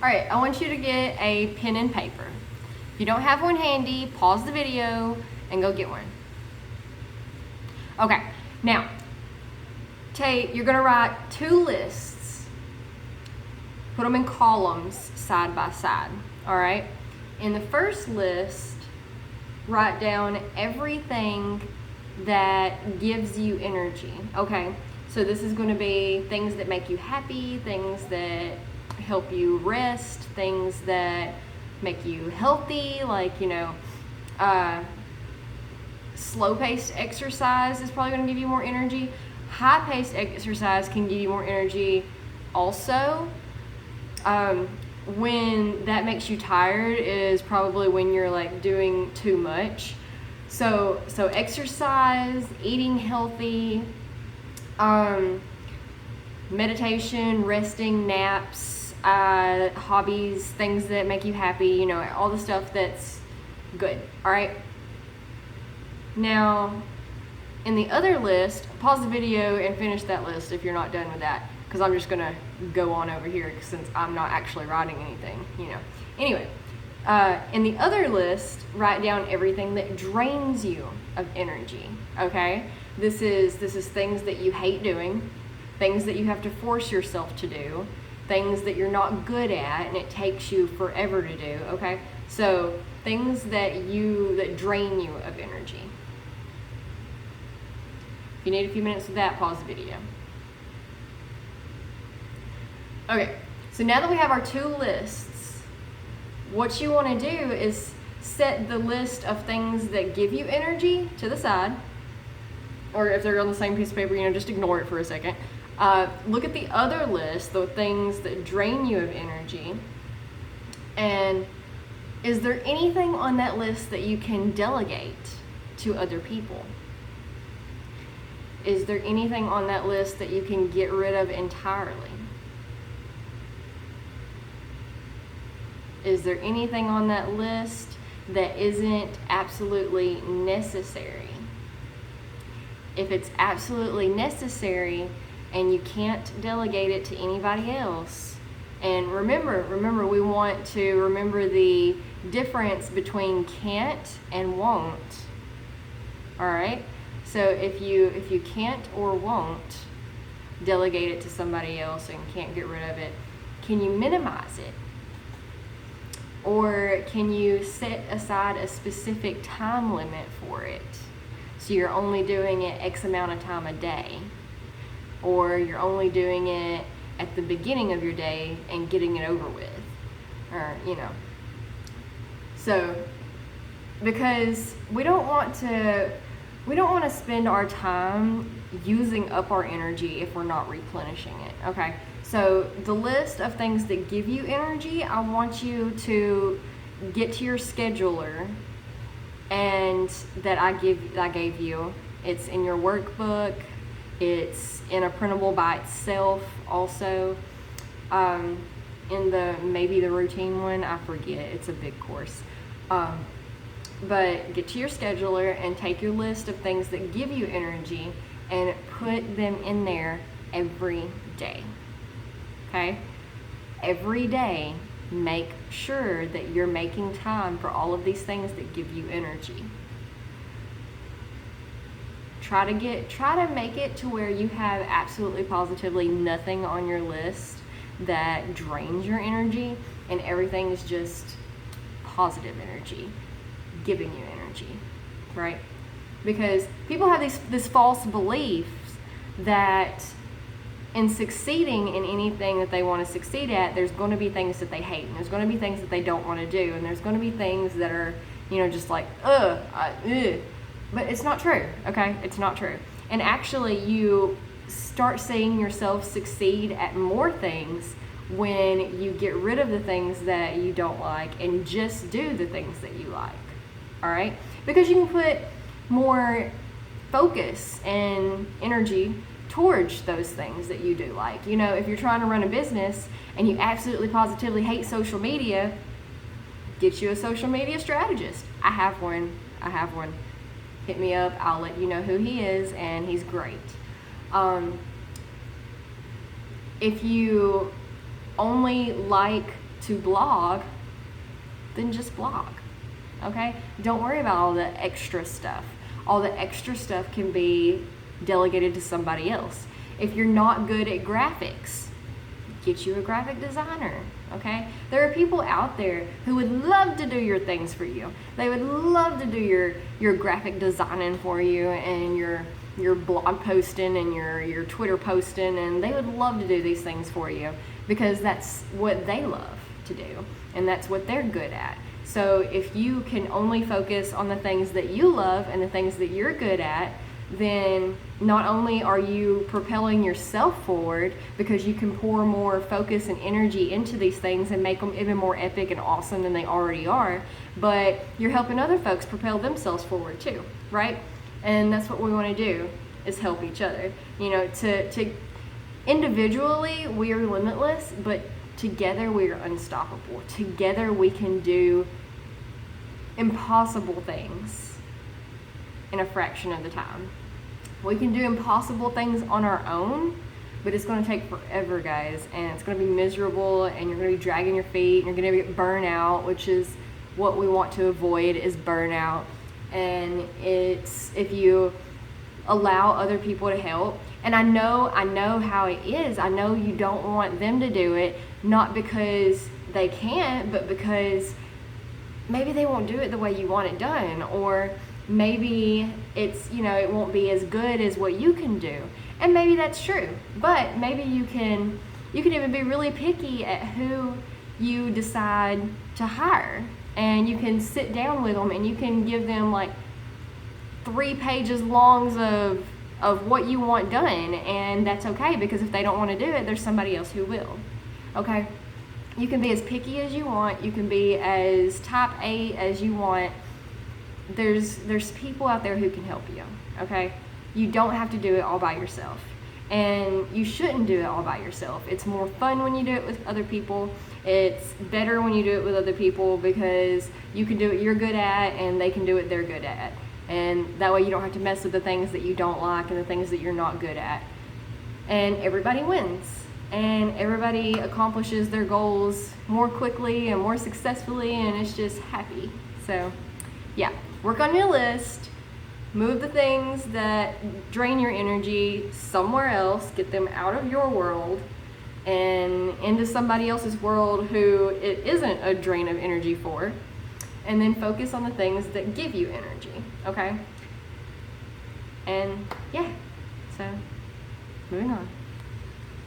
All right, I want you to get a pen and paper. If you don't have one handy, pause the video and go get one. Okay, now, you're gonna write 2 lists. Put them in columns side by side, all right? In the first list, write down everything that gives you energy, okay? So this is gonna be things that make you happy, things that help you rest, things that make you healthy, like, slow-paced exercise is probably gonna give you more energy. High-paced exercise can give you more energy also. When that makes you tired is probably when you're like doing too much. So exercise, eating healthy, meditation, resting, naps, hobbies, things that make you happy, all the stuff that's good, all right? Now, in the other list, pause the video and finish that list if you're not done with that, because I'm just gonna go on over here since I'm not actually writing anything, Anyway, in the other list, write down everything that drains you of energy, okay? This is things that you hate doing, things that you have to force yourself to do, things that you're not good at and it takes you forever to do, okay? So things that drain you of energy. If you need a few minutes of that, pause the video. Okay, so now that we have our 2 lists, what you want to do is set the list of things that give you energy to the side, or if they're on the same piece of paper, just ignore it for a second. Look at the other list, the things that drain you of energy, and is there anything on that list that you can delegate to other people? Is there anything on that list that you can get rid of entirely? Is there anything on that list that isn't absolutely necessary? If it's absolutely necessary and you can't delegate it to anybody else, and remember, we want to remember the difference between can't and won't. All right? So if you can't or won't delegate it to somebody else and can't get rid of it, can you minimize it? Or can you set aside a specific time limit for it? So you're only doing it X amount of time a day. Or you're only doing it at the beginning of your day and getting it over with. Or, So, because we don't want to spend our time using up our energy if we're not replenishing it, okay? So the list of things that give you energy, I want you to get to your scheduler and that I gave you. It's in your workbook. It's in a printable by itself also. In maybe the routine one, I forget. It's a big course. But get to your scheduler and take your list of things that give you energy and put them in there every day. Okay? Every day, make sure that you're making time for all of these things that give you energy. Try to make it to where you have absolutely positively nothing on your list that drains your energy, and everything is just positive energy, giving you energy, right? Because people have this false belief that in succeeding in anything that they want to succeed at, there's going to be things that they hate, and there's going to be things that they don't want to do, and there's going to be things that are, just like, ugh. But it's not true, okay? It's not true. And actually, you start seeing yourself succeed at more things when you get rid of the things that you don't like and just do the things that you like, all right? Because you can put more focus and energy towards those things that you do like. If you're trying to run a business and you absolutely positively hate social media, get you a social media strategist. I have one. Hit me up. I'll let you know who he is, and he's great. If you only like to blog, then just blog. Okay? Don't worry about all the extra stuff. All the extra stuff can be delegated to somebody else. If you're not good at graphics, get you a graphic designer. Okay? There are people out there who would love to do your things for you. They would love to do your graphic designing for you, and your blog posting and your Twitter posting, and they would love to do these things for you because that's what they love to do and that's what they're good at. So if you can only focus on the things that you love and the things that you're good at, then not only are you propelling yourself forward because you can pour more focus and energy into these things and make them even more epic and awesome than they already are, but you're helping other folks propel themselves forward too, right? And that's what we want to do, is help each other. You know, to individually we are limitless, but together we are unstoppable. Together we can do impossible things in a fraction of the time. We can do impossible things on our own, but it's going to take forever, guys, and it's going to be miserable, and you're going to be dragging your feet, and you're going to get burnout, which is what we want to avoid, is burnout. And it's, if you allow other people to help, and I know how it is. I know you don't want them to do it, not because they can't, but because maybe they won't do it the way you want it done, or maybe it's, you know, it won't be as good as what you can do. And maybe that's true, but maybe you can even be really picky at who you decide to hire, and you can sit down with them and you can give them like 3 pages longs of what you want done, and that's okay, because if they don't want to do it, there's somebody else who will. Okay? You can be as picky as you want, you can be as type A as you want. There's people out there who can help you. Okay? You don't have to do it all by yourself, and you shouldn't do it all by yourself. It's more fun when you do it with other people. It's better when you do it with other people, because you can do what you're good at and they can do what they're good at, and that way you don't have to mess with the things that you don't like and the things that you're not good at, and everybody wins, and everybody accomplishes their goals more quickly and more successfully, and it's just happy. So yeah, work on your list. Move the things that drain your energy somewhere else, get them out of your world and into somebody else's world who it isn't a drain of energy for, and then focus on the things that give you energy, okay? And yeah, so moving on.